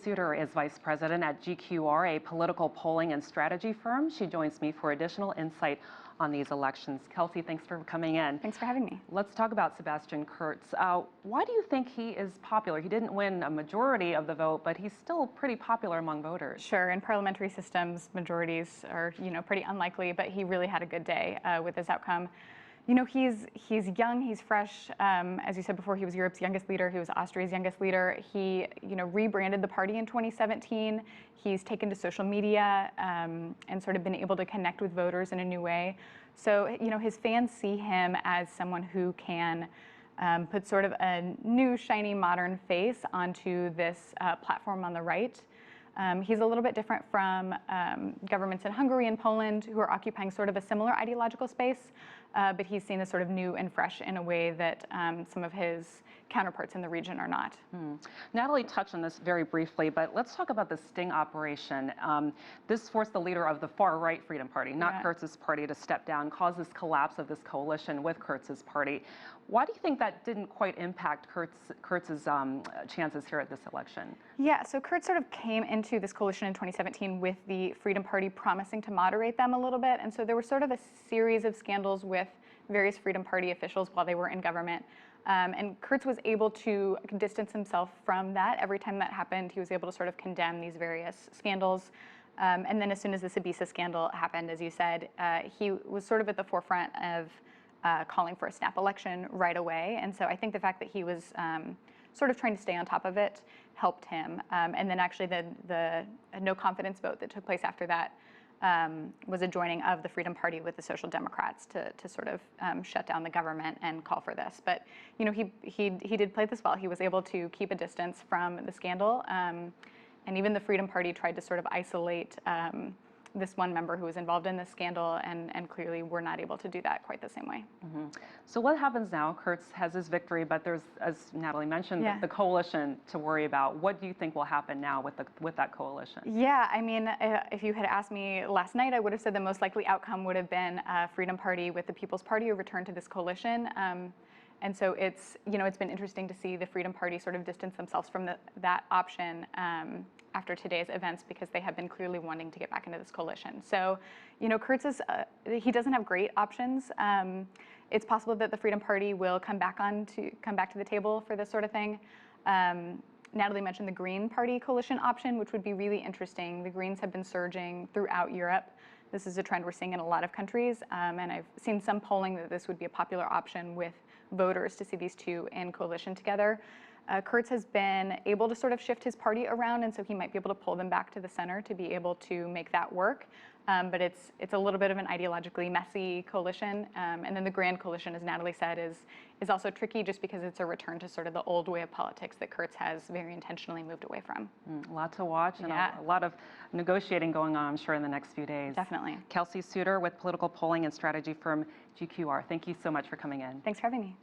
Suter is vice president at GQR, a political polling and strategy firm. She joins me for additional insight on these elections. Kelsey, thanks for coming in. Thanks for having me. Let's talk about Sebastian Kurz. Why do you think he is popular? He didn't win a majority of the vote, but he's still pretty popular among voters. Sure, in parliamentary systems, majorities are, pretty unlikely, but he really had a good day with this outcome. He's young, he's fresh. As you said before, he was Europe's youngest leader. He was Austria's youngest leader. He, rebranded the party in 2017. He's taken to social media and sort of been able to connect with voters in a new way. So, his fans see him as someone who can put sort of a new, shiny, modern face onto this platform on the right. He's a little bit different from governments in Hungary and Poland who are occupying sort of a similar ideological space, but he's seen as sort of new and fresh in a way that some of his counterparts in the region are not. Natalie touched on this very briefly, but let's talk about the sting operation. This forced the leader of the far-right Freedom Party, not Kurz's party, to step down, caused this collapse of this coalition with Kurz's party. Why do you think that didn't quite impact Kurz's chances here at this election? Yeah, so Kurz sort of came into this coalition in 2017 with the Freedom Party promising to moderate them a little bit, and so there was sort of a series of scandals with various Freedom Party officials while they were in government. And Kurz was able to distance himself from that. Every time that happened, he was able to sort of condemn these various scandals. And then as soon as the Ibiza scandal happened, as you said, he was sort of at the forefront of calling for a snap election right away. And so I think the fact that he was sort of trying to stay on top of it helped him. And then actually the no confidence vote that took place after that was a joining of the Freedom Party with the Social Democrats to sort of shut down the government and call for this. But he did play this well. He was able to keep a distance from the scandal, and even the Freedom Party tried to sort of isolate this one member who was involved in this scandal, and clearly were not able to do that quite the same way. So what happens now? Kurz has his victory, but there's, as Natalie mentioned, the coalition to worry about. What do you think will happen now with that coalition? Yeah, I mean, if you had asked me last night, I would have said the most likely outcome would have been a Freedom Party with the People's Party, a return to this coalition. And so it's been interesting to see the Freedom Party sort of distance themselves from that option after today's events, because they have been clearly wanting to get back into this coalition. So, Kurz he doesn't have great options. It's possible that the Freedom Party will come back to the table for this sort of thing. Natalie mentioned the Green Party coalition option, which would be really interesting. The Greens have been surging throughout Europe. This is a trend we're seeing in a lot of countries, and I've seen some polling that this would be a popular option with voters to see these two in coalition together. Kurz has been able to sort of shift his party around, and so he might be able to pull them back to the center to be able to make that work. But it's a little bit of an ideologically messy coalition. And then the Grand Coalition, as Natalie said, is also tricky just because it's a return to sort of the old way of politics that Kurz has very intentionally moved away from. A lot to watch, and a lot of negotiating going on, I'm sure, in the next few days. Definitely. Kelsey Suter with political polling and strategy firm GQR. Thank you so much for coming in. Thanks for having me.